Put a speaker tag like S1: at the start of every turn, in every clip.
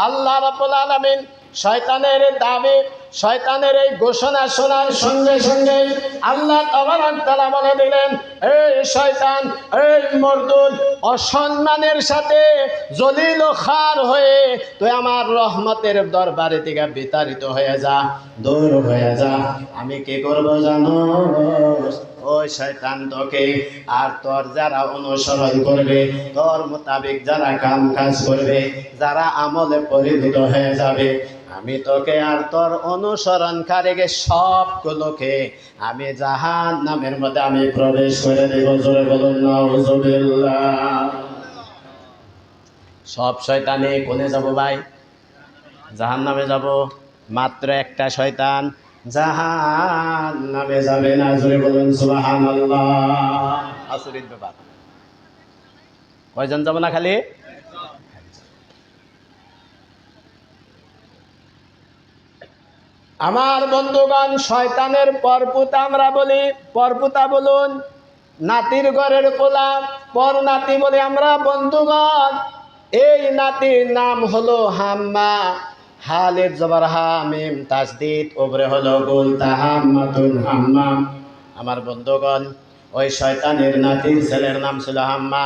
S1: আল্লাহ রাব্বুল আলামিন শয়তানের দাবি, শয়তানের এই ঘোষণা শোনার সঙ্গে সঙ্গে আল্লাহ তাবারক তাআলা বলে দিলেন, এই শয়তান, এই মরদুদ, অসম্মানের সাথে জলিল ও খার হয়ে তুই আমার রহমতের দরবারে থেকে বিতাড়িত হয়ে যা, দূর হয়ে যা। আমি কি করব জানো? ওই শয়তান তোকে আর তোর যারা অনুসরণ করবে, তোর মোতাবেক যারা কাম কাজ করবে, যারা আমলে পরিণত হয়ে যাবে, আমি তোকে আর তোর অনুসরণকারীকে সবগুলোকে আমি জাহান্নামের মধ্যে আমি প্রবেশ করে দেব। জোরে বলুন নাউজুবিল্লাহ। সব শয়তানে কোনে যাব ভাই? জাহান্নামে যাব। মাত্র একটা শয়তান জাহান্নামে যাবে না। জোরে বলুন সুবহানাল্লাহ। আচরিত ব্যাপার। কয়জন যাব না খালি? আমার বন্ধুগণ, শয়তানের পরপুতা আমরা বলি, পরপুতা বলুন, নাতির ঘরের পোলা পর নাতি বলি আমরা বন্ধুগণ। এই নাতির নাম হলো হাম্মা, হালের জবর হা, মিম তাসদিদ, ওপরে হলো গুল, তাহাম্মাতুন হাম্মা। আমার বন্ধুগণ, ওই শয়তানের নাতির ছেলের নাম ছিল হাম্মা।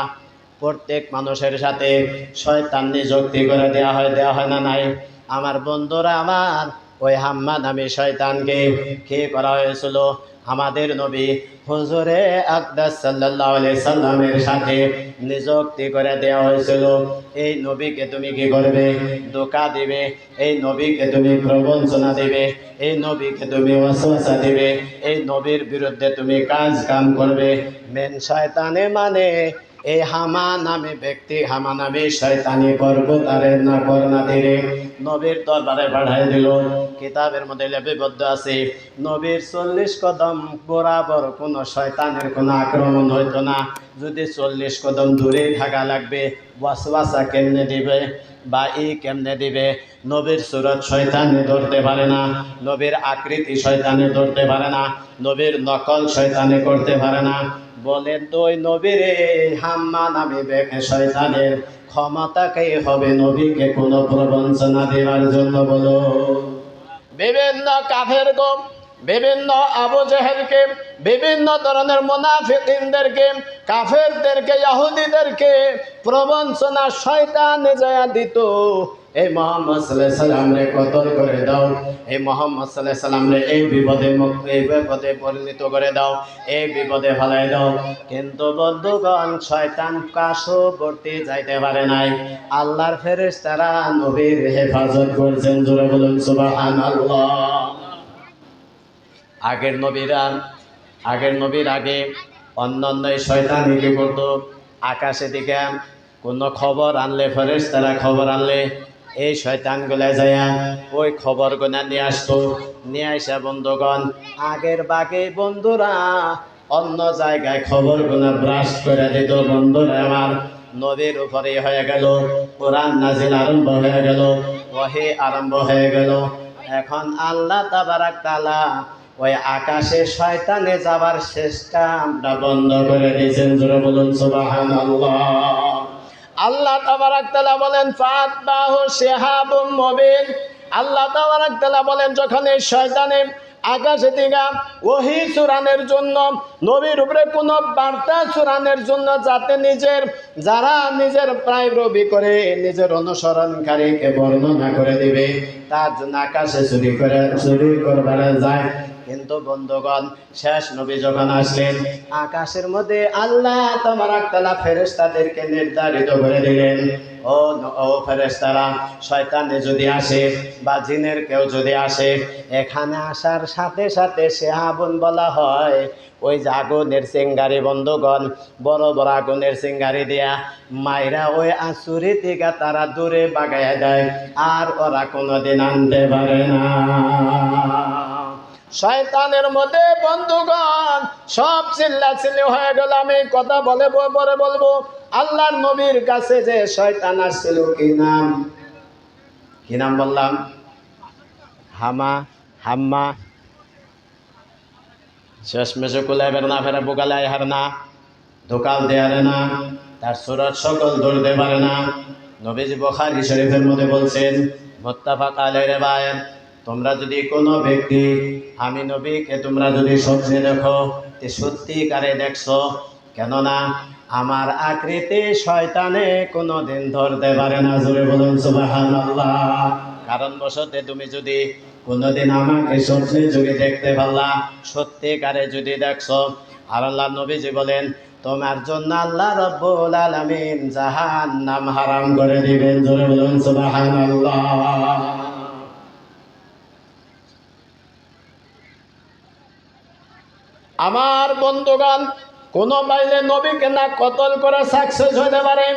S1: প্রত্যেক মানুষের সাথে শয়তান নিযুক্তি করে দেওয়া হয় না নাই? আমার বন্ধুরা আমার, ওই হাম্মা নামে শয়তানকে কে করা হয়েছিল? আমাদের নবী হুজুরে আকদাস সাল্লাল্লাহু আলাইহি সাল্লামের সাথে নিযুক্তি করে দেওয়া হয়েছিল। এই নবীকে তুমি কি করবে? ধোঁকা দিবে। এই নবীকে তুমি প্রবঞ্চনা দিবে। এই নবীকে তুমি ওয়াসওয়াসা দিবে। এই নবীর বিরুদ্ধে তুমি কাজ কাম করবে। মেন শয়তানে মানে এই হামা নামে ব্যক্তি, হামা নামে শয়তানি পর্বতারের না করনাতিরে নবীর দরবারে পাঠাই দিল। কিতাবের মধ্যে লিপিবদ্ধ আছে, নবীর 40 কদম বরাবর কোনো শয়তানের কোনো আক্রমণ হইতো না। যদি 40 কদম দূরে থাকা লাগবে, ওয়াসওয়াসা কেমনে দিবে বা কেমনে দিবে? নবীর সুরত শয়তানে ধরতে পারে না, নবীর আকৃতি শয়তানে ধরতে পারে না, নবীর নকল শয়তানে করতে পারে না। বলেন তো ওই নবীরে হাম্মা নামে বেকে শয়তানের ক্ষমতাকে হবে নবীকে কোনো প্রবঞ্চনা দেওয়ার জন্য? বলো। বিভিন্ন কাফের গম, বিভিন্ন আবু জেহেলকে, বিভিন্ন ধরনের মুনাফিকিনদেরকে, কাফেরদেরকে, ইহুদিদেরকে প্রবঞ্চনা শয়তান যায় দিত। এই মুহাম্মদ সাল্লাল্লাহু আলাইহি সাল্লামরে কতল করে দাও, এই মুহাম্মদ সাল্লাল্লাহু আলাইহি সাল্লামরে এই বিপদে পরিণত করে দাও, এই বিপদে ফেলাই দাও। কিন্তু বন্ধুগণ, শয়তান কাছবর্তী যাইতে পারে নাই। আল্লাহর ফেরেশতারা নবীর হেফাজত করছেন। জোরে বলুন সুবহানাল্লাহ। আগের নবীর আগে অন্যান্য শয়তানি কি করতো? আকাশে দিকে কোনো খবর আনলে, ফেরেশতারা খবর আনলে, এই শয়তানগুলা যায়া ওই খবরগুলা নিয়ে আসতো। নিয়ে আসা বন্ধুগণ, আগের বাগে বন্ধুরা অন্য জায়গায় খবরগুলা ব্রাশ করে দিত। বন্ধুরা আমার, নবীর উপরে হয়ে গেল, কোরআন নাজিল আরম্ভ হয়ে গেল, ওহী আরম্ভ হয়ে গেল। এখন আল্লাহ তাবারাক তাআলা ওই আকাশে শয়তানে যাবার চেষ্টা বন্ধ করে দিয়েছেন। জোরে বলুন সুবহানাল্লাহ। আল্লাহ তাবারাক তাআলা বলেন, ফাতবাহু শিহাবুম মুবিন। আল্লাহ তাবারাক তাআলা বলেন, যখন এই শয়তানে আকাশে থেকে ওহী চূড়ানোর জন্য, নবীর উপরে কোনো বার্তা চূড়ানোর জন্য, যাতে যারা নিজের প্রায় রবি করে নিজের অনুসরণকারীকে বর্ণনা করে দিবে, তার জন্য আকাশে চুরি করবার যায়। কিন্তু বন্ধুগণ, শেষ নবী যখন আসলেন, আকাশের মধ্যে আল্লাহ তাবারাক তাআলা ফেরেশতাদেরকে নির্ধারিত করে দিলেন, ও ফেরেশতারা, শয়তানে যদি আসে বা জিনের কেউ যদি আসে, এখানে আসার সাথে সাথে শিহাবুন বলা হয় ওই যে আগুনের চিঙ্গারি। বন্ধুগণ, বড় বড় আগুনের চিঙ্গারি দিয়া মাইরা ওই আসুরি থেকে তারা দূরে বাগাইয়া দেয়, আর ওরা কোনোদিন আনতে পারে না। শয়তানের মধ্যে বন্ধুগণ সব চিল্লাচিল্লি হয়ে গেল। আমি কথা পরে বলবো। আল্লাহর নবীর কাছে যে শয়তান আসছিল, কি নাম বললাম? হাম্মা। শেষমেশে কুলাইবের না ফেরা বোকালাই হার না, দোকাল দেয়ারে না, তার সুরত সকল ধরতে পারে না। নবীজি বুখারী শরীফের মধ্যে বলছেন, মুত্তাফাক আলাইহি রিওয়ায়াত, তোমরা যদি কোনো ব্যক্তি আমি নবীকে তোমরা যদি স্বপ্নে দেখো, তে সত্যিকারে দেখছো, কেননা আমার আকৃতি শয়তানে কোনোদিন ধরতে পারে না। জোরে বলুন সুবহানাল্লাহ। কারণ বশতে তুমি যদি কোনোদিন আমাকে স্বপ্নে যুগে দেখতে পারলা, সত্যিকারে যদি দেখছো, আর আল্লাহ নবীজি বলেন তোমার জন্য আল্লাহ রাব্বুল আলামিন জাহান্নাম হারাম করে দিবেন। জোরে বলুন সুবহানাল্লাহ। আমার বন্ধুগণ, কোনো বাইলে নবীকে না কতল করে সাকসেস হতে পারে,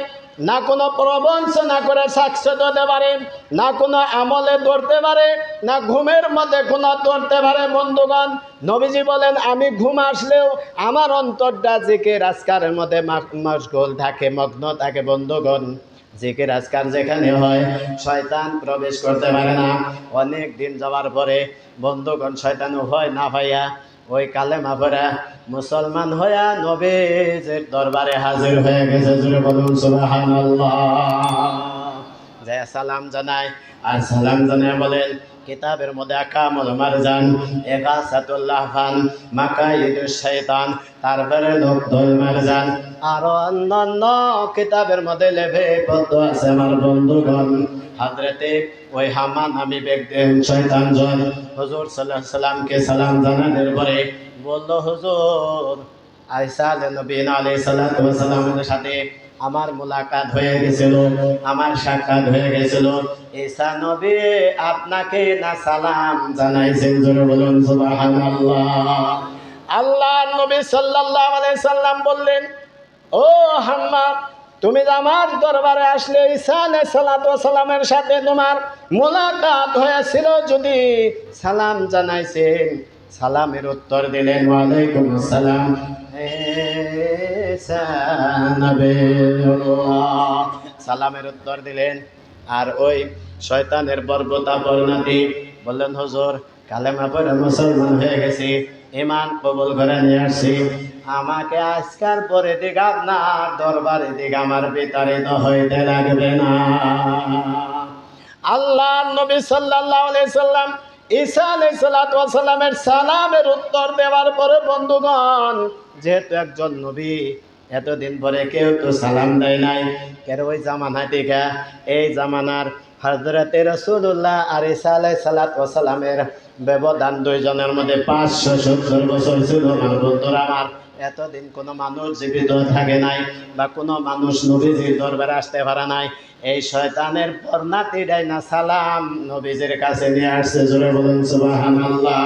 S1: না কোনো প্রবঞ্চনা করে সাকসেস হতে পারে, না কোনো আমলে ধরতে পারে, না ঘুমের মধ্যে কোনো ধরতে পারে। বন্ধুগণ, নবীজি বলেন আমি ঘুম আসলেও আমার অন্তরটা জিকির আজকারের মধ্যে মশগুল থাকে, মগ্ন থাকে। বন্ধুগণ, জিকির আজকার যেখানে হয় শয়তান প্রবেশ করতে পারে না। অনেক দিন যাওয়ার পরে বন্ধুগণ শয়তান হয় না ভাইয়া ওই কালেমা পড়া মুসলমান হইয়া নবীর দরবারে হাজির হয়ে গেছে। জোরে বলুন সুবহানাল্লাহ। যে সালাম জানায়, আর সালাম জানায় বলেন কিতাবের মধ্যে আকামুল মারজান, ইগাসাতুল্লাহ ফান, মাকাইদুশ শয়তান, তারপরে লুবদুল মারজান, আরো অন্যান্য কিতাবের মধ্যে লেখা আছে। আমার বন্ধুগণ, হযরতে ওই হামা নামী ব্যক্তি শয়তান জন হুজুর সাল্লাল্লাহু আলাইহি সাল্লামকে সালাম জানানোর পরে বলল, হুজুর আয়েশা নবী আলাইহিস সালাতু ওয়াস সালামের সাথে আমার মুলাকাত হয়ে গেছিল, আমার সাক্ষাৎ হয়ে গেছিল। ঈসা নবী আপনাকে না সালাম জানাইছেন। জোরে বলুন সুবহানাল্লাহ। আল্লাহর নবী সাল্লাল্লাহু আলাইহি সাল্লাম বললেন, ও হাম্মা, তুমি আমার দরবারে আসলে ঈসা আলাইহিস সালাতু ওয়াস সালামের সাথে তোমার মুলাকাত হয়েছিল, যদি সালাম জানাইছেন, সালামের উত্তর দিলেন ওয়ালাইকুম আসসালাম। সালামের উত্তর দিলেন। আর ওই শয়তানের বর্বরতা বর্ণাতি বললেন, হুজুর কালেমা পড়ে মুসলমান হয়ে গেছি, ঈমান কবুল করে নিয়ে আসছি, আমাকে আজকাল পরে দিক আপনার দরবারে দিক আমার বিতাড়িত হইতে লাগবে না। আল্লাহ নবী সাল্লাল্লাহু আলাইহি সাল্লাম ঈসা আলাইহিস সালাতু ওয়াস সালামের সালামের উত্তর দেওয়ার পরে বন্ধুগণ, যেহেতু একজন নবী, এতদিন পরে কেউ তো সালাম দেয় নাই, কেন ওই জামানা থেকে এই জামানার হযরতে রাসূলুল্লাহ আর ঈসা আলাইহিস সালাতু ওয়াস সালামের ব্যবধান দুইজনের মধ্যে 570 বছর ছিল। আমার বন্ধুরা আমার, এতদিন কোনো মানুষ জীবিত থাকে নাই, বা কোনো মানুষ নবীজির দরবারে আসতে পারে নাই। এই শয়তানের বর্ণাতি ডাইনা সালাম নবীজির কাছে নিয়ে আসছে। জোরে বলুন সুবহানাল্লাহ।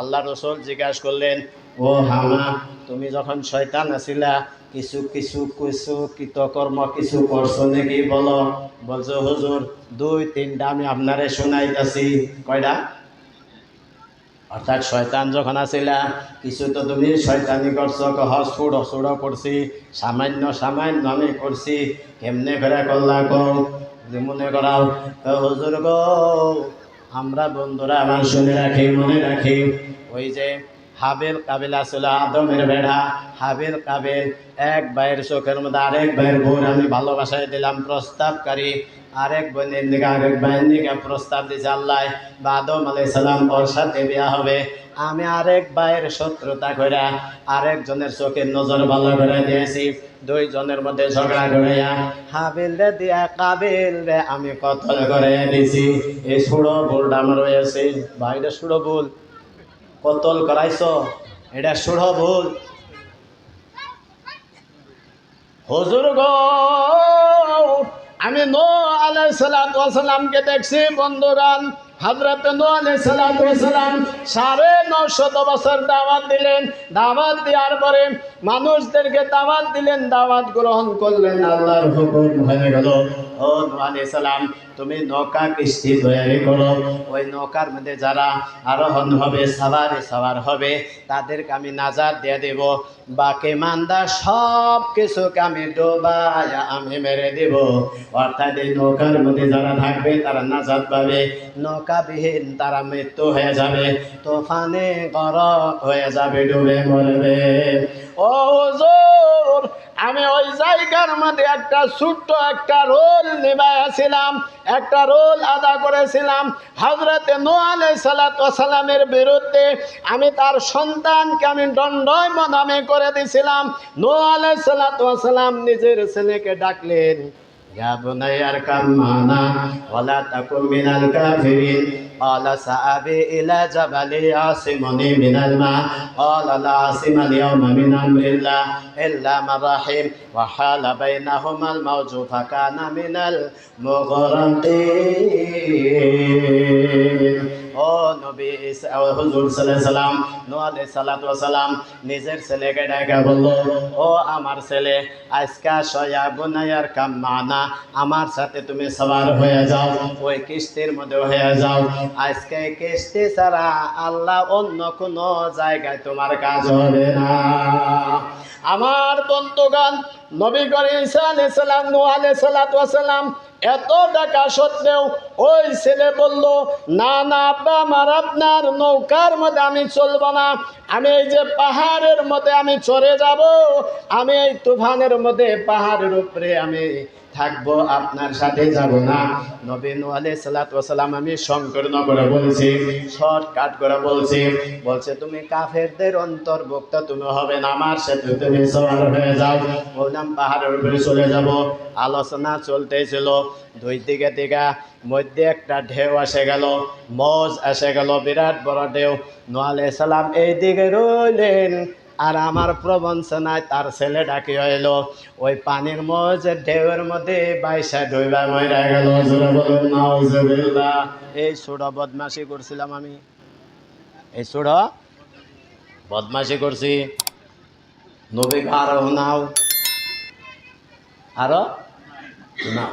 S1: আল্লাহ রাসূল জিজ্ঞাসা করলেন, ও হামা, তুমি যখন শয়তান আছিলা কিছু কিছু কিছু কৃতকর্ম কিছু করছো নাকি বলো? বলছো হুজুর 2-3টা আমি আপনারে শোনাইতেছি। কয়টা? অর্থাৎ শয়তান যখন আসিলা কিছু তো তুমি শয়তানি করছো। সুড়ো সুড়ো করছি, সামান্য সামান্য আমি করছি। কেমনে করে করলা কও, মনে করাও। হুজুর গো, আমরা বন্ধুরা আমার শুনে রাখি, মনে রাখি, ওই যে হাবিল কাবিল আসলে আদমের বেড়া, হাবিল কাবিল এক ভাইয়ের চোখের মধ্যে আরেক ভাইয়ের বোন আমি ভালোবাসায় দিলাম প্রস্তাবকারী, আরেক বোনের দিকে আরেক ভাইয়ের দিকে প্রস্তাব দিয়েছে আল্লাহ, বা আদম আলাইহিস সালাম ওর সাথে বিয়া হবে। আমি আরেক ভাইয়ের শত্রুতা করে আরেকজনের চোখের নজর ভালো করে দিয়েছি। দুইজনের মধ্যে ঝগড়া করিয়া হাবিল রে দিয়া কাবিল রে আমি কতল করে দিয়েছি। এই সুড়ো ভুলটা আমার হয়েছে। ভাইটা সুড়ো ভুল, কতল করাইছ, এটা সুড়ো ভুল। হুজুর গো, আমি নূহ আলাইহিস সালাতু ওয়াস সালামকে দেখছি। বন্ধুগণ, হযরত নূহ আলাইহিস সালাতু ওয়াস সালাম 950 বছর দাওয়াত দিলেন। দাওয়াত দেওয়ার পরে মানুষদেরকে দাওয়াত দিলেন, দাওয়াত গ্রহণ করলেন, আল্লাহর হুকুম হয়ে গেল, ও নূহ আলাইহিস সালাম তুমি নৌকা কিস্তি তৈরি করো। ওই নৌকার মধ্যে যারা আরোহণ হবে, সওয়ার হবে, তাদেরকে আমি নাজাত দিয়ে দেব। বাকি মান্দা সব কিছুকে আমি ডোবায়া আমি মেরে দেব। অর্থাৎ এই নৌকার মধ্যে যারা থাকবে তারা নাজাত পাবে, নৌকা নৌকাবিহীন তারা মৃত্যু হয়ে যাবে, তুফানে গরক হয়ে যাবে, ডুবে মরবে। ও হুজুর, আমি ওই জায়গার মধ্যে একটা ছোট্ট একটা রোল নিভাইয়াছিলাম, একটা রোল আদা করেছিলাম। হযরতে নূহ আলাইহিস সালাতু ওয়াস সালামের বিরুদ্ধে আমি তার সন্তানকে আমি দণ্ডায়মান করে দিয়েছিলাম। নূহ আলাইহিস সালাতু ওয়াস সালাম নিজের ছেলেকে ডাকলেন, ইয়া বুনাইয়া আরকাম মা'না ওয়ালা তাকুম মিনাল কাফিরিন। قال سآبي إلى جبل يعصمني من الماء قال لا عاصم اليوم من أمر الله إلا من رحم وحال بينهما الموج فكان من المغرقين। ও নবী হুজুর সাল্লাল্লাহু আলাইহি সাল্লাম, নূহ আলাইহিস সালাতু ওয়াস সালাম নিজের ছেলেকে ডাকা বলল, ও আমার ছেলে, আজকা সয়া বুনাইয়ার কাম মানা, আমার সাথে তুমি সওয়ার হয়ে যাও, ওই কিস্তির মধ্যে হয়ে যাও। আজকে কিস্তি ছাড়া আল্লাহ অন্য কোনো জায়গায় তোমার কাজ হবে না। আমার বন্ধুগণ, নবী করিম ঈসা আলাইহিস সালাম, নূহ আলাইহিস সালাতু ওয়াস সালাম এত ডাকা সত্ত্বেও ওই ছেলে বলল, না না আব্বা, আমার আপনার নৌকার মধ্যে আমি চলবো না, আমি এই যে পাহাড়ের মধ্যে আমি চড়ে যাব, আমি এই তুফানের মধ্যে পাহাড়ের উপরে আমি থাকবো, আপনার সাথে যাব না। নবী নূহ আলাইহিস সালাতু ওয়াস সালাম, আমি সংকীর্ণ করে বলছি, শর্টকাট করে বলছে তুমি কাফেরদের অন্তর্ভুক্ত তুমি হবে না, আমার সাথে তুমি সওয়ার হয়ে যাও। বললাম পাহাড়ের উপরে চলে যাব। আলোচনা চলতেছিল, দুই দিকে দিকে মধ্যে একটা ঢেউ এসে গেল, মজ এসে গেল, বিরাট বড় ঢেউ। নূহ আলাইহিস সালাম এই দিকে রইলেন, আর আমার প্রবঞ্চনায় তার ছেলে ডাকি হইল, ওই পানির মজের ঢেউয়ের মধ্যে বাইশা ডুইবা মইরা গেল। জোরে বলুন নাউজুবিল্লাহ। এই ছোট বদমাশি করছিলাম আমি, এই ছোট বদমাশি করছি। নবী আরো নাও, আরো না,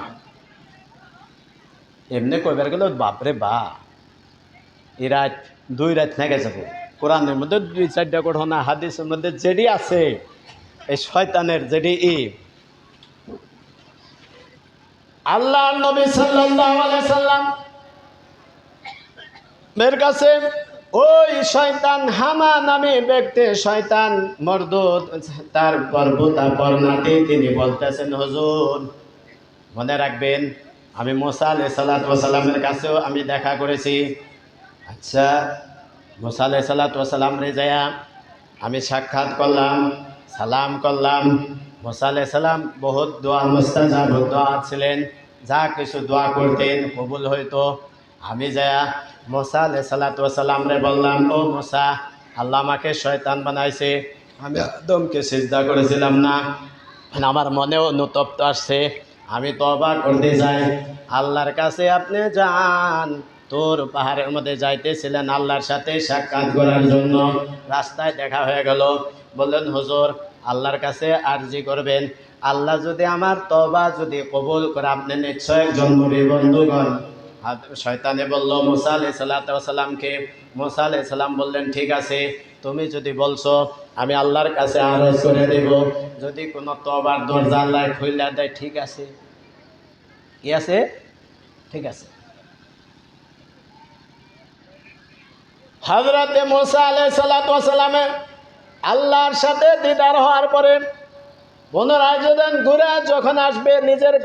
S1: এমনি কইবার গেল বাপরে বা, এই রাত দুই রাত না গেছে। কোরআনের মধ্যে দুই চারটা ঘটনা, হাদিসের মধ্যে যেটি আছে, এই শয়তানের যেটি আল্লাহ নবী সাল্লাল্লাহু আলাইহি সাল্লাম এর কাছে ওই শয়তান হামা নামে ব্যক্তি, শয়তান মরদুদ, তার পরপুতা পরনাতি, তিনি বলতেছেন, হুজুর মনে রাখবেন আমি মুসা আলাইহিস সালাতু ওয়াস সালামের কাছেও আমি দেখা করেছি। আচ্ছা, মুসা আলাইহিস সালাতু ওয়াস সালাম রে যায়া আমি সাক্ষাৎ করলাম, সালাম করলাম। মুসা আলাইহিস সালাম বহুত দোয়া মুস্তাজাব দোয়া ছিলেন, যা কিছু দোয়া করতেন কবুল হইতো। আমি যায়া মুসা আলাইহিস সালাতু ওয়াস সালাম রে বললাম, ও মুসা, আল্লাহ আমাকে শয়তান বানাইছে, আমি আদমকে সিজদা করেছিলাম না, আমার মনেও অনুতপ্ত আসছে, আমি তওবা করতে যাই, আল্লাহর কাছে আপনি যান। তোর পাহাড়ের মধ্যে যাইতেছিলেন আল্লাহর সাথে সাক্ষাৎ করার জন্য, রাস্তায় দেখা হয়ে গেল। বললেন, হুজুর আল্লাহর কাছে আরজি করবেন, আল্লাহ যদি আমার তওবা যদি কবুল করে আপনি নিশ্চয় একজন নবী। বন্ধুগণ, শয়তানে বলল মুসা আলাইহিস সালাতু ওয়াস সালামকে, মুসা আলাইহিস সালাম বললেন, ঠিক আছে, তুমি যদি বলছো আমি আল্লাহর কাছে আরজ করে দেব, যদি কোনো তওবার দরজা আল্লাহ খুলে দেয়, ঠিক আছে, কি আছে, ঠিক আছে। হযরতে মুসা আলাইহিস সালাতু ওয়াস সালামের আল্লাহর সাথে দিদার হওয়ার পরে পুনরায় ঘুরে যখন আসবে, নিজের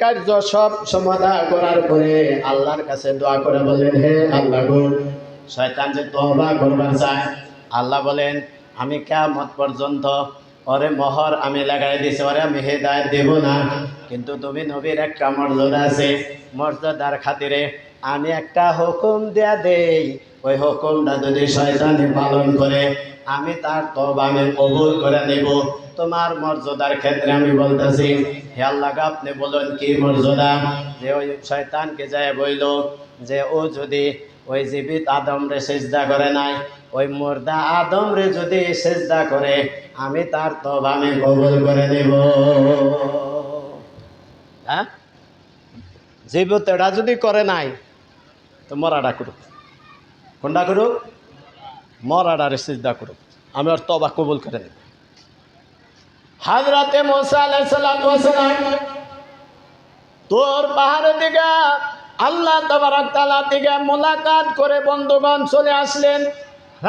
S1: কার্য সব সমাধান করার পরে আল্লাহর কাছে দোয়া করে বলেন, হে আল্লাহ গো, শয়তান যে তওবা করবার চায়, আল্লাহ বলেন আমি কিয়ামত পর্যন্ত ওরে মোহর আমি লাগাই দিছি, ওরে আমি হেদায়েত দেব না, কিন্তু তুমি নবীর একটা মর্যাদা আছে, মর্যাদার খাতিরে আমি একটা হুকুম দেয়া দেই, ওই হুকুমটা যদি শয়তানে পালন করে আমি তার তওবা আমি কবুল করে নেব। তোমার মর্যাদার ক্ষেত্রে আমি বলতেছি, হে আল্লাহ আপনি বলুন কি মর্যাদা? যে ওই শয়তানকে যায় বইল যে ও যদি ওই জীবিত আদম রে সিজদা করে নাই, ওই মুর্দা আদম রে যদি সিজদা করে আমি তার তওবা আমি কবুল করে নেব। হ্যাঁ, জীবিত এটা যদি করে নাই তো মরাটা করুক, কোনটা করুক, মরাটারে সিজদা করুক, আমি ওর তওবা কবুল করে নেব। হযরতে মুসা আলাইহিস সালাতু ওয়াস সালাম তোর পাহাড়ের দিকে আল্লাহ তাবারক তাআলা থেকে মোলাকাত করে বন্ধুগণ চলে আসলেন।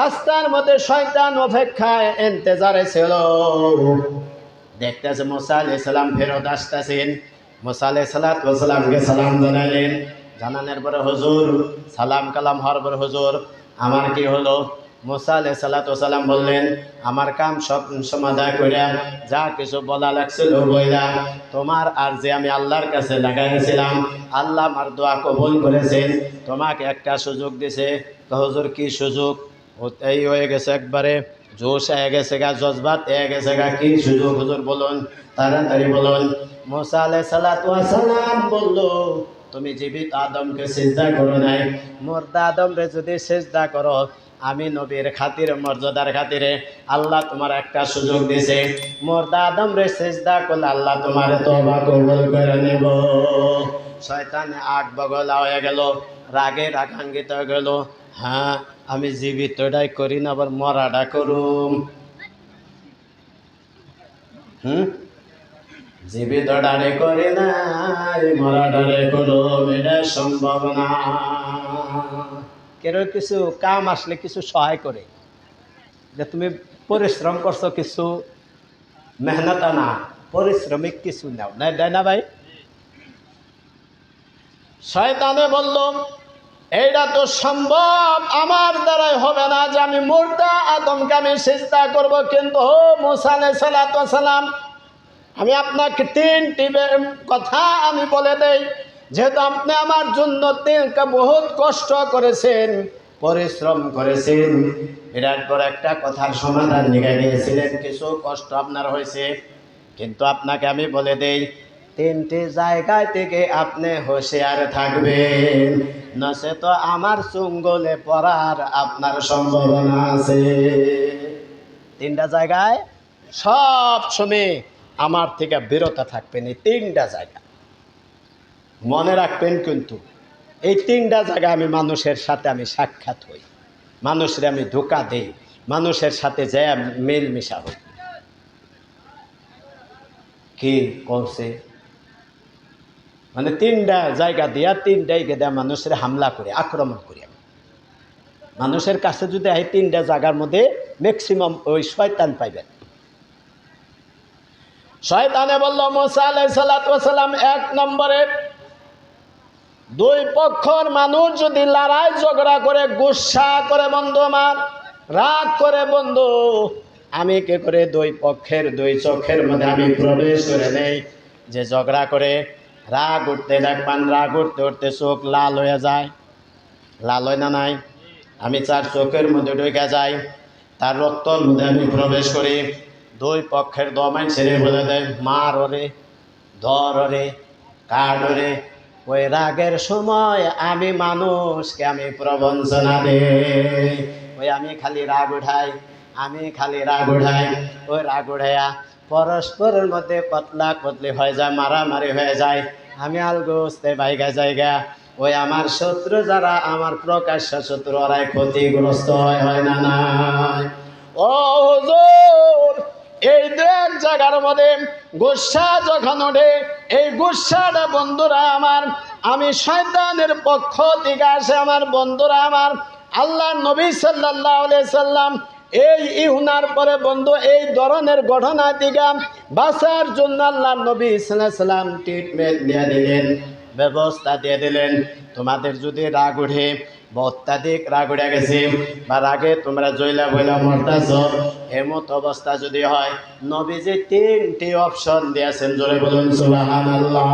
S1: রাস্তার মধ্যে শয়তান অপেক্ষায় ইন্তজারে ছিল। দেখতেছে মুসা আলাইহিস সালাম ফেরত আসতেছেন। মুসা আলাইহিস সালামকে সালাম জানাইলেন। জানানোর পরে হুজুর সালাম কালাম হওয়ার পরে হুজুর আমার কি হলো? মুসা আলাইহিস সালাম বললেন, আমার কাম সব সমাধান কইরা যা কিছু বলা লাগছিল বইলা, তোমার আর যে আমি আল্লাহর কাছে লাগাইছিলাম, আল্লাহ আমার দোয়া কবুল করেছেন, তোমাকে একটা সুযোগ দিছে। তো হুজুর কি সুযোগ? এই হয়ে গেছে একবারে জোশ হয়ে গেছে গা, জজবাত হয়ে গেছে গা, কি সুযোগ হুজুর বলুন, তাড়াতাড়ি বলুন। মুসা আলাইহিস সালাম বলল, তুমি জীবিত আদমকে সিজদা করো নাই, মুর্দা আদমরে যদি সিজদা করো, আমি নবীর খাতিরে মর্যাদার খাতিরে আল্লাহ তোমার একটা সুযোগ দিছে, মুর্দা আদমরে সিজদা করলে আল্লাহ তোমার তওবা কবুল করে নেব। শয়তানে আগ বগলা হয়ে গেল, রাগে রাগান্বিত হয়ে গেল। হ্যাঁ, আমি জীবিতটাই করি না, আবার মরাটা করুম। জীবিত ডারে করে না, মরা ডারে করুম, এটা সম্ভব না। কেউ কিছু কাম আসলে কিছু সহায় করে, যে তুমি পরিশ্রম করছো, কিছু মেহনত না, পরিশ্রমিক কিছু নাও না, দেয় না ভাই? শয়তানে বলল, এইটা তো সম্ভব আমার দ্বারাই হবে না যে আমি মুর্দা আদমকে আমি সিজদা করব। কিন্তু ও মুসা আলাইহিস সালাম, আমি আপনাকে তিনটি কথা আমি বলে দেই, যেহেতু আপনি আমার জন্য বহুত কষ্ট করেছেন, পরিশ্রম করেছেন, বিরাট বড় একটা কথার সমাধান নিয়ে গিয়েছিলেন, কিছু কষ্ট আপনার হয়েছে, কিন্তু আপনাকে আমি বলে দেই, তিনটি জায়গায় থেকে আপনি হুঁশিয়ার থাকবেন, নচে তো আমার চুঙ্গলে পড়ার আপনার সম্ভাবনা আছে। তিনটা জায়গায় সব সময় আমার থেকে বিরত থাকবেন, এই তিনটা জায়গা মনে রাখবেন। কিন্তু এই তিনটা জায়গা আমি মানুষের সাথে আমি সাক্ষাৎ হই, মানুষের আমি ধোঁকা দেই, মানুষের সাথে যায় মেল মিশা হই। কি করছে মানে তিনটা জায়গা দিয়া, তিনটাইকে দেয়া মানুষের হামলা করে, আক্রমণ করি আমি। মানুষের কাছে যদি এই তিনটা জায়গার মধ্যে ম্যাক্সিমাম ওই শয়তান পাইবেন। শয়তানে বলল, মুসা আলাইহিস সালাম, এক নম্বরে দুই পক্ষর মানুষ যদি লড়াই ঝগড়া করে, গুসা করে বন্ধু আমার, রাগ করে বন্ধু, আমি কে করে দুই পক্ষের দুই চোখের মধ্যে আমি প্রবেশ করে নেই। যে ঝগড়া করে রাগ উঠতে দেখবেন, রাগ উঠতে উঠতে চোখ লাল হয়ে যায়, লাল হয় না নাই? আমি তার চোখের মধ্যে ঢুকে যাই, তার রক্তর মধ্যে আমি প্রবেশ করি, দুই পক্ষের দমাই ছেড়ে বলে দেয়, মার ওরে, ধর ওরে, কাট ওরে। ওই রাগের সময় আমি মানুষকে আমি প্রবঞ্চনা দেই, ওই আমি খালি রাগ উঠাই, আমি খালি রাগ উঠাই, ওই রাগ উঠাইয়া পরস্পরের মধ্যে কতলা কতলি হয়ে যায়, মারামারি হয়ে যায়, আমি আলগোস্তে বাইগা জায়গা। ওই আমার শত্রু যারা, আমার প্রকাশ্য শত্রু, ওরাই ক্ষতিগ্রস্ত হয় না নাই? ও হুজুর, এই দু এক জায়গার মধ্যে গুসা যখন ওঠে, এই গুসাটা বন্ধুরা আমার, আমি শয়তানের পক্ষ থেকে আসে আমার বন্ধুরা আমার। আল্লাহ নবী সাল্লাল্লাহু আলাইহি সাল্লাম এই ইহুনার পরে বন্ধু এই ধরনের ঘটনা থেকে বাঁচার জন্য আল্লাহ নবী সাল্লাল্লাহু আলাইহি সাল্লাম ট্রিটমেন্ট দিয়ে দিলেন, ব্যবস্থা দিয়ে দিলেন। তোমাদের যদি রাগ উঠে, অত্যাধিক রাগ উঠে গেছে, বা রাগে তোমরা জয়লা বইলা মরতাছ, এমত অবস্থা যদি হয়, নবীজি তিনটি অপশন দিয়েছেন, জোরে বলুন সুবহানাল্লাহ।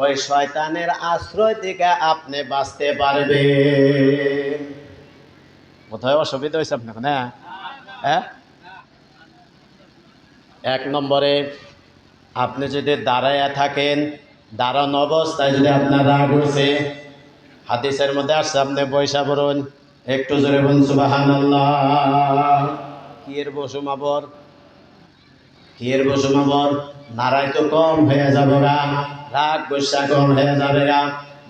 S1: ওই শয়তানের আশ্রয় থেকে আপনি বাঁচতে পারবেন। কোথায় অসুবিধা হয়েছে আপনাকে না? হ্যাঁ, এক নম্বরে আপনি যদি দাঁড়াইয়া থাকেন, দাঁড়ানো অবস্থায় যদি আপনার রাগ উঠছে, হাদিসের মধ্যে আসছে, আপনি বৈশা বলুন, একটু জোরে বলুন সুবহানাল্লাহ। কিয়ের বসুমাবর, কিয়ের বসুমাবর, নারায় তো কম হয়ে যাবে গা, রাগ বৈশা কম হয়ে যাবে গা।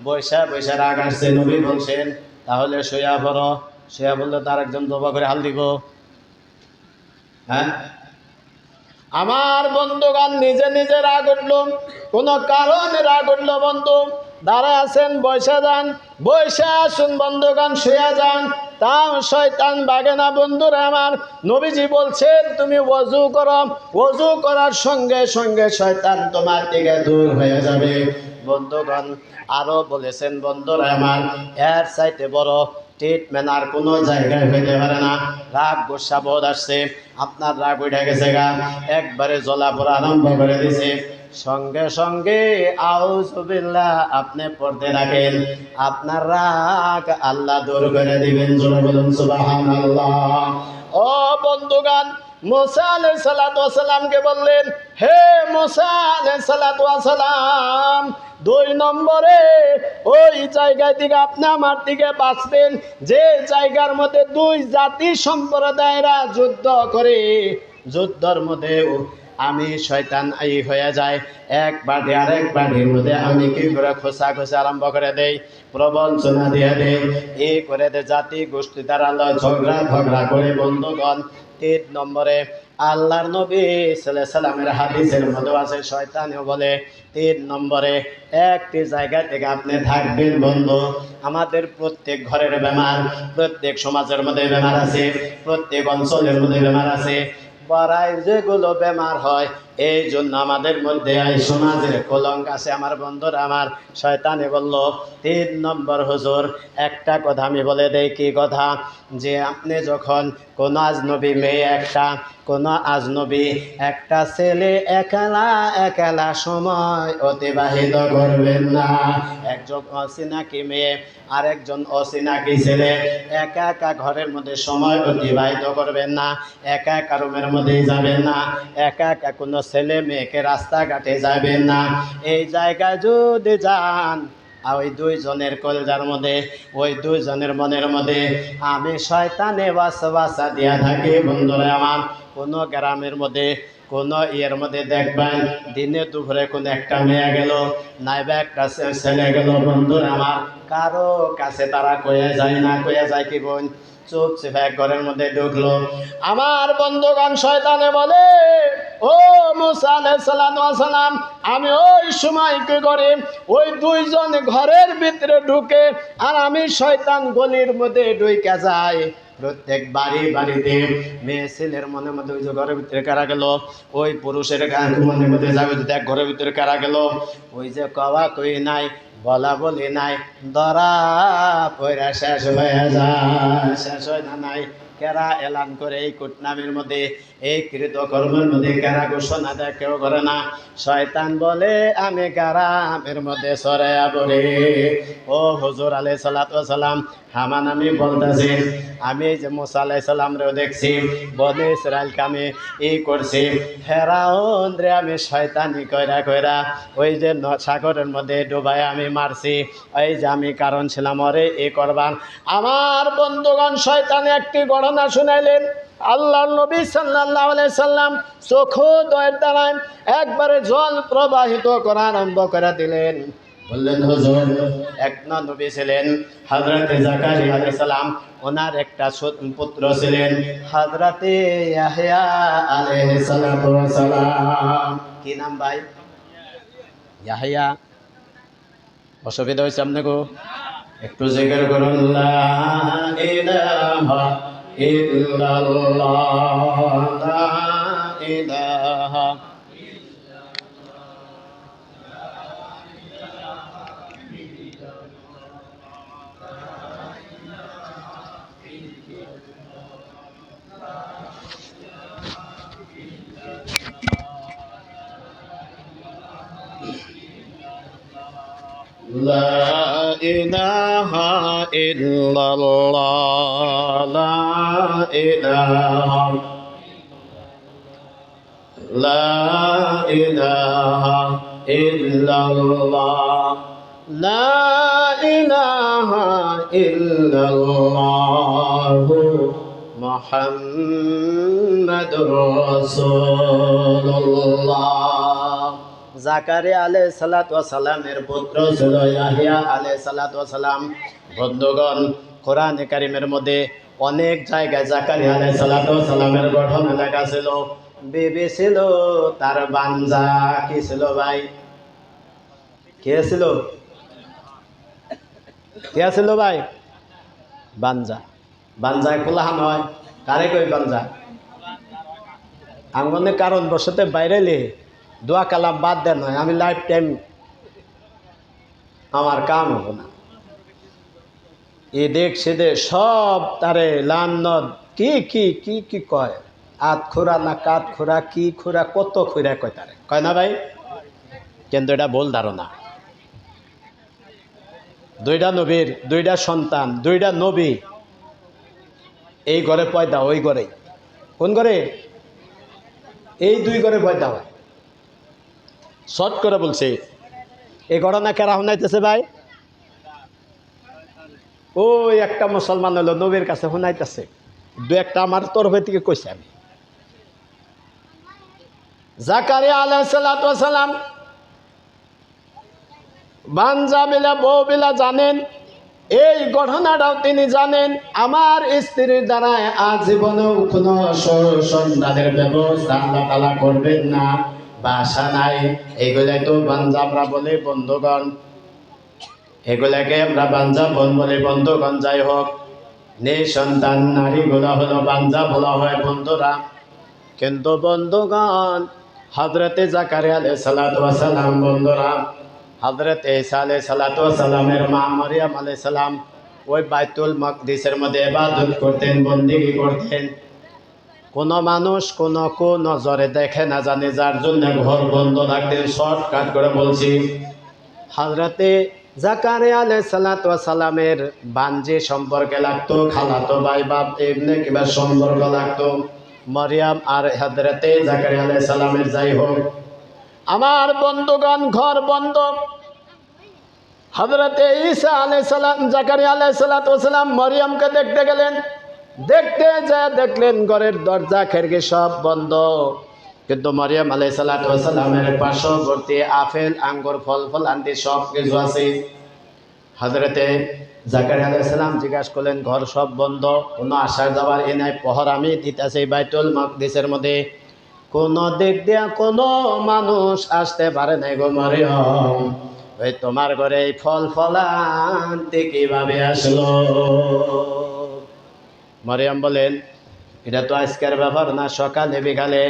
S1: বৈশা বৈশা রাগ আসছে, নবী বলছেন তাহলে শুয়া পড়ো, শুয়া বললে তার একজন দোবা করে হাল দিব। হ্যাঁ, আমার বন্ধুগণ নিজে নিজে রাগ উঠল, কোনো কারণে রাগ উঠল বন্ধু, দাঁড়ায় আছেন, বসে যান, বসে আসুন বন্ধুগণ, শুয়ে যান, তাও শয়তান ভাগে না। বন্ধুরা আমার, নবীজি বলছেন তুমি ওযু করো, ওযু করার সঙ্গে সঙ্গে শয়তান তোমার থেকে দূর হয়ে যাবে। বন্ধুগণ আরো বলেছেন, বন্ধুরা আমার, এর চাইতে বড় ট্রিটমেন্ট আর কোনো জায়গায় হইতে পারে না। রাগ গোসা বোধ আসছে, আপনার রাগ উঠে গেছে গা, একবারে জ্বলাপোড়া আরম্ভ করে দিছে, সঙ্গে সঙ্গে আউযুবিল্লাহ আপনি পড়তে রাখেন, আপনার রাগ আল্লাহ দূর করে দিবেন। জোরে বলুন সুবহানাল্লাহ। ও বন্ধুগণ, মুসা আলাইহিস সালাতু ওয়াস সালামকে বললেন, হে মুসা আলাইহিস সালাতু ওয়াস সালাম, 2 নম্বরে ওই জায়গা থেকে আপনি আমার দিকে বাঁচবেন যে জায়গার মধ্যে 2 জাতি সম্প্রদায়েরা যুদ্ধ করে, যুদ্ধের মধ্যে আমি শয়তান হয়ে যায়, এক বাড়ি আরেক বাড়ির মধ্যে আমি কি করে খোসা খোসা আরম্ভ করে দেই, প্রবঞ্চনা দিয়ে দেই, এই করে দে, জাতি গোষ্ঠী দ্বারা ঝগড়া করে। বন্ধুগণ 3 নম্বরে আল্লাহর নবী সাল্লাল্লাহু আলাইহি সাল্লামের হাদিসের মধ্যে আছে, শয়তানও বলে 3 নম্বরে একটি জায়গা থেকে আপনি থাকবেন। বন্ধু, আমাদের প্রত্যেক ঘরের বেমার, প্রত্যেক সমাজের মধ্যে বেমার আছে, প্রত্যেক অঞ্চলের মধ্যে বেমার আছে। পাড়ায় যেগুলো বেমার হয়, এই জন্য আমাদের মধ্যে এই সমাজের কলঙ্ক আছে। আমার বন্ধুরা আমার, শয়তানে বলল 3 নম্বর হুজুর, একটা কথা আমি বলে দেই। কি কথা? যে আপনি যখন কোনো আজনবী মেয়ে, কোনো আজনবী একটা ছেলে একলা একলা সময় অতিবাহিত করবেন না। একজন অচিনাকি মেয়ে আর একজন অচিনাকি ছেলে একা একা ঘরের মধ্যে সময় অতিবাহিত করবেন না, একা একা রুমের মধ্যে যাবেন না, একা একা কোনো ছেলে মেয়েকে রাস্তাঘাটে যাবেন না। এই জায়গায় যদি যান, ওই 2 জনের কলজার মধ্যে, ওই 2 জনের মনের মধ্যে আমি শয়তানে ওয়াসওয়াসা দিয়া থাকি। বন্ধুরা আমার, কোনো গ্রামের মধ্যে কোনো ইয়ের মধ্যে দেখবেন দিনে দুপুরে কোনো একটা মেয়ে গেল, নাইবা একটা ছেলে গেল, বন্ধুরা আমার, কারো কাছে তারা কয়ে যায় না। কয়ে যায় কি বোন? চুপচাপ এক ঘরের মধ্যে ঢুকলো। আমার বন্ধুগণ, শয়তানে বলে, ও মুসা আলাইহিস সালাম, আমি ওই সময় কি করে ওই 2 জন ঘরের ভিতরে ঢুকে, আর আমি শয়তান গলির মধ্যে ঢুকে যাই। প্রত্যেক বাড়িতে মেয়ে ছেলের মনের মধ্যে ওই যে ঘরের ভিতরে কারা গেল, ওই পুরুষের মনের মধ্যে যাবে দেখ ঘরের ভিতরে কারা গেল, ওই যে কওয়া কই নাই, বলা বলি নাই, ধরা পয়রা শেষ হয়ে যায়। শেষ হয় না নাই? কেরা এলান করে এই কুটনামের মধ্যে, এই কৃতকর্মের মধ্যে কেরা ঘোষণা দেয়? কেউ করে না। শয়তান বলে আমি গ্রামের মধ্যে সরাইয়া বলি, ও হুজুর আলাইহিস সালাতু ওয়াস সালাম, হামান আমি বলতেছি, আমি যে মুসা আলাইহিস সালামরেও দেখছি, বনি ইসরাইলকে আমি এই করছি, ফেরাউন রে আমি শয়তানি কইরা কইরা ওই যে সাগরের মধ্যে ডুবাই আমি মারছি, এই যে আমি কারণ ছিলাম ওরে এ করবান। আমার বন্ধুগণ, শয়তানে একটি ঘটনা শুনাইলেন। আল্লাহর নবী সাল্লাল্লাহু আলাইহি সাল্লাম চোখো দয়ের দ্বারায় একবারে জল প্রবাহিত করা আরম্ভ করে দিলেন। বললেন, হুজুর, এক নবী ছিলেন হযরতে জাকারিয়া আলাইহিস সালাম, ওনার একটা পুত্র ছিলেন হযরতে ইয়াহইয়া আলাইহিস সালাতু ওয়াস সালাম। কি নাম ভাই? ইয়াহইয়া। অসুবিধা হয়েছে আপনাকে? একটু জিকির করুন, লা ইলাহা ইল্লাল্লাহ, লা ইলাহা। লা ইলাহা ইল্লাল্লাহ, লা ইলাহা, লা ইলাহা ইল্লাল্লাহ, লা ইলাহা ইল্লাল্লাহ, মুহাম্মাদুর রাসূলুল্লাহ। জাকারিয়া আলাইহিস সালাতু ওয়াস সালামের পুত্র ছিল ইয়াহইয়া আলাইহিস সালাতু ওয়াস সালাম। বন্ধুগণ, কোরআনে কারীমের মধ্যে অনেক জায়গায় জাকারিয়া আলাইহিস সালাতু ওয়াস সালামের ঘটনা লেখা ছিল। বিবি ছিল, তার বাঞ্জা কি ছিল ভাই? কে ছিল? কে আছিল ভাই? বাঞ্জা। বাঞ্জায় কোলাহা নয়, কারে কই বাঞ্জা? আঙ্গনে কারণ বসতে বাইরেলে দোয়া কালাম বাদ দেন নয়, আমি লাইফ টাইম আমার কাম হবো না। এ দেখ সে দে সব তারে লান্নত কি কি কি কি কয়, আত খোরা না কাত খোরা কি খোরা কত খোরা কয় তারে, কয় না ভাই? কিন্তু এটা ভুল ধারণা। দুইটা নবীর দুইটা সন্তান, দুইটা নবী এই ঘরে পয়দা, ওই ঘরে। কোন ঘরে? এই দুই ঘরে পয়দা হয়। শর্ট করে বলছে এই ঘটনা কেরা শুনাইতেছে ভাই? ওই একটা মুসলমান হলো নবীর কাছে শুনাইতেছে, দু একটা আমার তরফে থেকে কইছে। আমি জাকারিয়া আলাইহিস সালাতু ওয়াস সালাম বাঞ্জা বিলা বউ বিলা জানেন, এই ঘটনাটাও তিনি জানেন। আমার স্ত্রীর দ্বারা আজীবনেও কোনো সন্তানের ব্যবস্থা আল্লাহ তাআলা করবেন না, বাসা নাই। এইগুলাই তো বাঞ্জা আমরা বলি বন্ধুগণ, এগুলাকে আমরা বাঞ্জা বোন বলি বন্ধুগণ। যাই হোক, নিঃসন্তান নারীগুলো হলো বাঞ্জা বলা হয় বন্ধুরা। কিন্তু বন্ধুগণ, হযরতে জাকারিয়া আলাইহিস সালাতু ওয়াস সালাম বন্ধুরা, হযরতে ঈসা আলাইহিস সালাতু ওয়াস সালামের মা মারিয়াম আলাইহিস সালাম ওই বাইতুল মাকদিসের মধ্যে ইবাদত করতেন, বন্দেগী করতেন। কোন মানুষ কোন নজরে দেখে না জানে, যার জন্য ঘর বন্ধ থাকতেন। শর্টকাট করে বলছি, হযরতে জাকারিয়া আলাইহিস সালাতু ওয়াস সালামের বানজি সম্পর্কে লাগতো, খালাতো ভাই বাপ এমনি কিবা সম্পর্ক লাগতো মারিয়াম আর হযরতে জাকারিয়া আলাইহিস সালামের। যাই হোক আমার বন্ধুগণ, ঘর বন্ধ। হযরতে ঈসা আলাইহিস সালাম জাকারিয়া আলাইহিস সালাতু ওয়াস সালাম মারিয়ামকে দেখতে গেলেন। দেখতে যায় দেখলেন ঘরের দরজা খিড়কি সব বন্ধ, কিন্তু মারিয়াম আলাইহিস সালাতু ওয়াস সালামের পার্শ্ববর্তী আপেল আঙ্গুর ফল ফলান্তি সব কিছু আছে। হযরতে জাকারিয়া আলাইহিস সালাম জিজ্ঞাসা করলেন, ঘর সব বন্ধ, কোনো আসার যাবার এ নাই, পহর আমি দিতেছি বাইতুল মাকদিসের মধ্যে, কোন দিক দিয়া কোনো মানুষ আসতে পারে নাই গো মারিয়াম, ওই তোমার ঘরে এই ফল ফলান্তি কিভাবে আসলো? মারিয়াম বলেন, এটা তো আজকের ব্যাপার না, সকালে বিকালে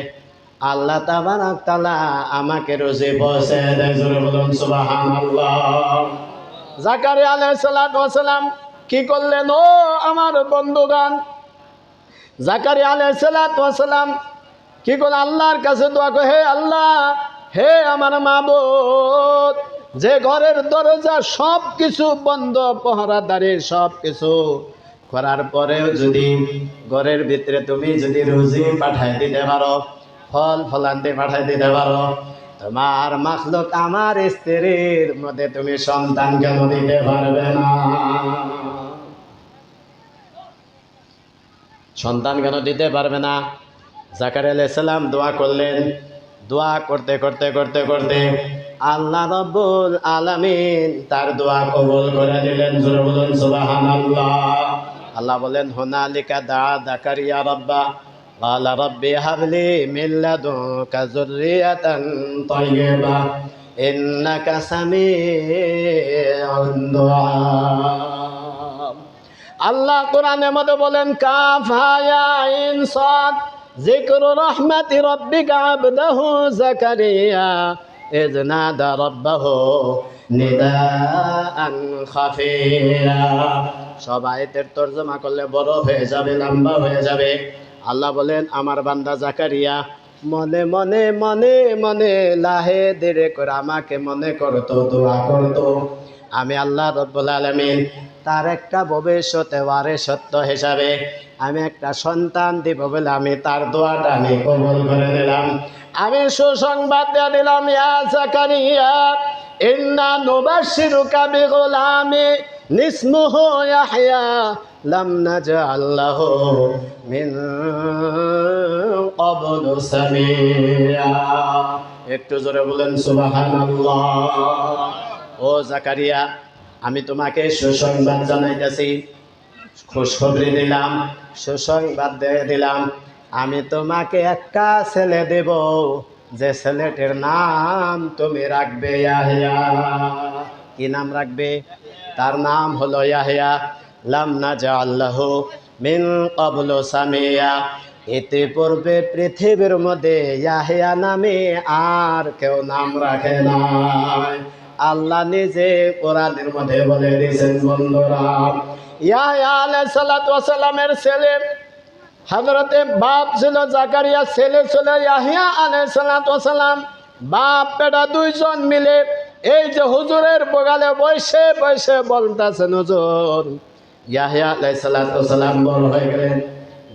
S1: আল্লাহ তাবারাক তাআলা আমাকে রোজে পৌঁছে দেয়। জোরে বলুন সুবহানাল্লাহ। জাকারিয়া আলাইহিস সালাতু ওয়াস সালাম কি করলেন? ও আমার বন্ধুগণ, জাকারিয়া আলাইহিস সালাতু ওয়াস সালাম কি করে আল্লাহর কাছে দোয়া করে, হে আল্লাহ, হে আমার মাবুদ, যে ঘরের দরজা সব কিছু বন্ধ, পহরাদারি সব কিছু করার পরেও যদি ঘরের ভিতরে তুমি যদি রুজি পাঠাই দিতে পারো, ফল ফলান্তি পাঠাই দিতে পারো, তোমার মাখলুক আমার স্ত্রীর মধ্যে তুমি সন্তান কেন দিতে পারবে না? সন্তান কেন দিতে পারবে না? জাকারিয়া আলাইহিস সালাম দোয়া করলেন। দোয়া করতে করতে করতে করতে আল্লাহ রাব্বুল আলামিন তার দোয়া কবুল করে দিলেন। জোরে বলুন সুবহানাল্লাহ। আল্লাহ বলেন, হুনালিকা দা জাকারিয়া রাব্বা ক্বালা রাব্বি হাবলি মিন লাদুনকা যুররিয়াতান তাইয়্যিবা ইন্নাকা সামিউদ দুআ। আল্লাহ কোরআনের মধ্যে বলেন, কাফ হা ইয়া আইন সাদ যিকরু রাহমাতি রাব্বিকা আবদাহু জাকারিয়া ইয নাদা রাব্বাহু নিদাআন খাফিয়া। সব আয়াতের তরজমা করলে বড় হয়ে যাবে, লম্বা হয়ে যাবে। আল্লাহ বলেন, আমার বান্দা জাকারিয়া মনে মনে মনে মনে লাহে ধীরে করে আমাকে মনে করতো, দোয়া করতো। আমি আল্লাহ রাব্বুল আলামিন তার একটা ভবিষ্যতে সত্য হিসাবে আমি একটা সন্তান দিব বলে আমি তার দোয়াটা আমি কবুল করে দিলাম। আমি সুসংবাদ দিয়ে দিলাম, ইয়া জাকারিয়া ইন্না নুবাশশিরুকা বিগুলামি ইসমুহু ইয়াহইয়া লাম নাজআল লাহু মিন ক্বাবলু সামিয়া। একটু জোরে বলেন সুবহানাল্লাহ। ও জাকারিয়া, আমি তোমাকে সুসংবাদ জানাইতেছি, খুশখবরি দিলাম, সুসংবাদ দিয়ে দিলাম। আমি তোমাকে একটা ছেলে দেব, যে ছেলেটির নাম তুমি রাখবে ইয়াহইয়া। কি নাম রাখবে? তার নাম হলো ইয়াহিয়া। লাম নাজআল লাহু মিন ক্বাবলু সামিয়া। ইতিপূর্বে পৃথিবীর মধ্যে ইয়াহিয়া নামে আর কেউ নাম রাখে নাই। আল্লাহ নিজে কোরআনের মধ্যে বলে দিয়েছেন বন্ধুরা। ইয়াহিয়া আলাইহিস সালাতু ওয়াস সালামের ছেলে হযরতে বাপ ছিল জাকারিয়া, ছেলে ছিল ইয়াহিয়া আলাইহিস সালাতু ওয়াস সালাম। বাপ বেটা দুইজন মিলে এই যে হুজুরের বগালে বসে বসে বলতেছেন, হুজুর ইয়াহিয়া আলাইহিস সালাতু ওয়াস সালাম বড় হয়ে গেলেন।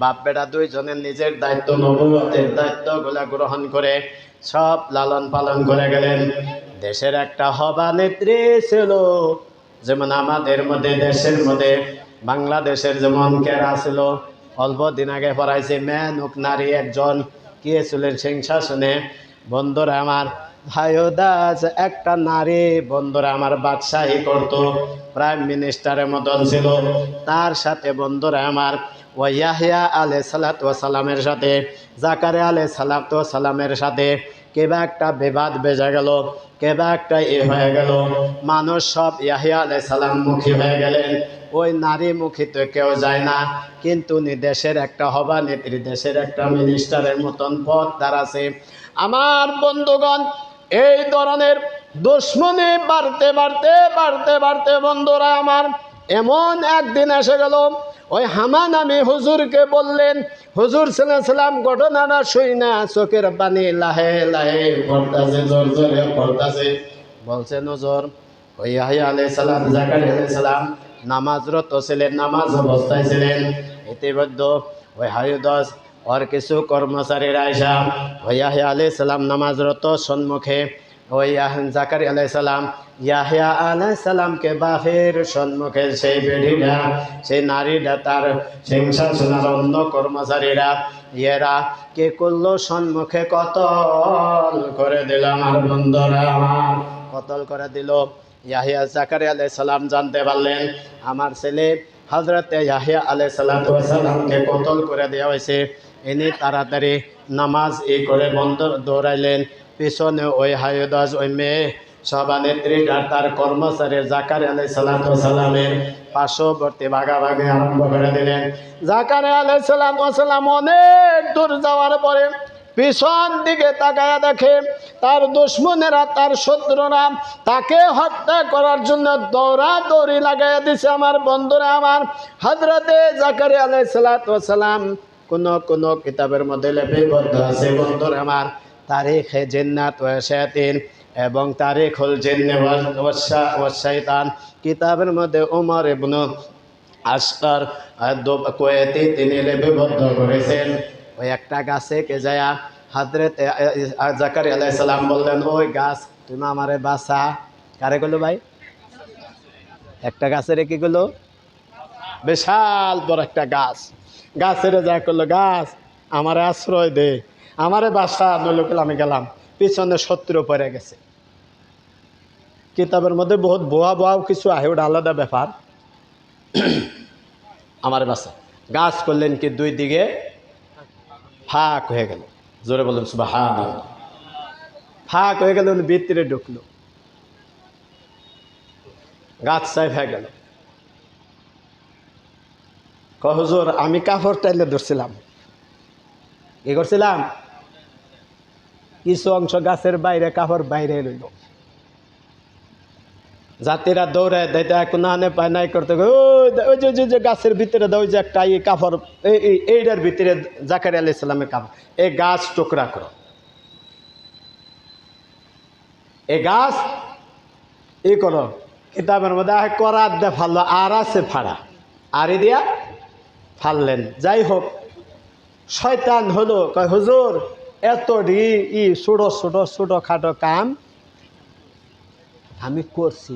S1: বাপ বেটা দুইজনের নিজের দায়িত্ব, নবুয়তের দায়িত্বগুলো গ্রহণ করে সব লালন পালন করে গেলেন। দেশের একটা সভানেত্রী ছিল, যেমন আমাদের মধ্যে দেশের মধ্যে বাংলাদেশের যেমন কেরা ছিল, অল্প দিন আগে পড়াইছে মেনুক নারী একজন কে ছিলেন সিংহাসনে। বন্ধুরা আমার, ভাইদাস একটা নারী বন্ধুরা আমার বাদশাহী করত, প্রাইম মিনিস্টারের মতন ছিল। তার সাথে বন্ধুরা আমার ওই ইয়াহিয়া আলাইহিস সালাতু ওয়াস সালামের সাথে জাকারিয়া আলাইহিস সালাতু ওয়াস সালামের সাথে কেবা একটা বিবাদ বেজে গেল, কেবা একটা হয়ে গেল। মানুষ সব ইয়াহিয়া আলাইহিস সালাম মুখী হয়ে গেলেন। ওই নারী মুখী তো কেউ যায় না, কিন্তু উনি দেশের একটা সভানেত্রী, দেশের একটা মিনিস্টারের মতন পদ তার আছে। আমার বন্ধুগণ, এই ধরনের দুশ্মনী বাড়তে বাড়তে বাড়তে বাড়তে বন্ধুরা আমার এমন একদিন এসে গেল, ওই হামান আমি হুজুরকে বললেন। হুজুর সাল্লাম ঘটনাটা শুই না চোখের পানি লাহে লাহে পড়তাছে, জোর জোরে পড়তাছে। বলছেন, হুজুর ওই ইয়াহিয়া আলাইহিস সালাম, জাকারিয়া আলাইহিস সালাম নামাজরত ছিলেন, নামাজ অবস্থায় ছিলেন। ইতিমধ্যে ওই হায়ুদাস ওর কিছু কর্মচারীরা আইসা ওই ইয়াহিয়া আলাইহিস সালাম নামাজরত সম্মুখে ওই জাকারিয়া আলাইহিস সালাম ইয়াহিয়া আলাইহিস সালামকে বাফের সম্মুখে সেই বেড়িটা, সেই নারীটা, তার সিংহাসনের অন্য কর্মচারীরা এরা কে করলো সম্মুখে কতল করে দিল। আমার বন্ধুরা আমার কতল করে দিল। ইয়াহিয়া জাকারিয়া আলাইহিস সালাম জানতে পারলেন আমার ছেলে হযরতে ইয়াহিয়া আলাইহিস সালাতু ওয়াস সালামকে কতল করে দেওয়া হয়েছে। ইনি তাড়াতাড়ি নামাজ করে বন্ধ দৌড়াইলেন। পিছনে ওই হায়দাস, ওই মেয়ে সভানেত্রী আর তার কর্মচারী জাকারিয়া আলাইহিস সালাতু ওয়াস সালামের পার্শ্ববর্তী ভাগাভাগি আরম্ভ করে দিলেন। জাকারিয়া আলাইহিস সালাতু ওয়াস সালাম অনেক দূর যাওয়ার পরে পিছন দিকে তাকায়া দেখে তার দুশ্মনেরা, তার শত্রুরা তাকে হত্যা করার জন্য দৌড়াদৌড়ি লাগাইয়া দিছে। আমার বন্ধুরা আমার, হযরতে জাকারিয়া আলাইহিস সালাতু ওয়াস সালাম কোন কিতাবের মধ্যে লিপিবদ্ধ আছে বন্ধুরা আমার, তারিখে জিন্নাত ওয়া শায়াতিন এবং তারিখুল জিন্নি ওয়াস শাইতান কিতাবের মধ্যে ওমর ইবনে আসকার কুয়েতি তিনি লিপিবদ্ধ করেছেন। ওই একটা গাছে কে যায় হযরতে জাকারিয়া আলাইহিস সালাম বললেন, ওই গাছ তুমি আমারে বাঁচা। কারে গেল ভাই? একটা গাছের কি গেলো, বিশাল বড় একটা গাছ। গাছের যা করলো, গাছ আমারে আশ্রয় দে, আমারে বাসা, নইলে আমি গেলাম। পিছনে শত্রু পড়ে গেছে। কিতাবের মধ্যে বহুত বোয়া বোয়াও কিছু আহে, ওটা আলাদা ব্যাপার। আমার বাসা গাছ করলেন কি দুই দিকে ফাঁক হয়ে গেল। জোরে বললেন সুবহানাল্লাহ। ফাঁক হয়ে গেল, ভিতরে ঢুকলো, গাছ সাইফ হয়ে গেল। হুজুর আমি কাপড় টাইলে ধরছিলাম, কি করছিলাম, কিছু অংশ গাছের বাইরে, কাপড় বাইরে রইল। জাতিরা দৌড়ায় দেয়, এখন আনে পায় নাই করতে, ওই যে গাছের ভিতরে দেয় যে একটা এই কাপড়, এইটার ভিতরে জাকারিয়া আলাইহিস সালামের কাপড়, এই গাছ টুকরা করো, এই গাছ ই করো। কিতাবের মধ্যে করার দে ফাললো, আর আছে ফাড়া, আরি দিয়া ফাললেন। যাই হোক, শয়তান হলো কয়, হুজুর এত ছোট ছোট ছোট খাটো কাম আমি করছি,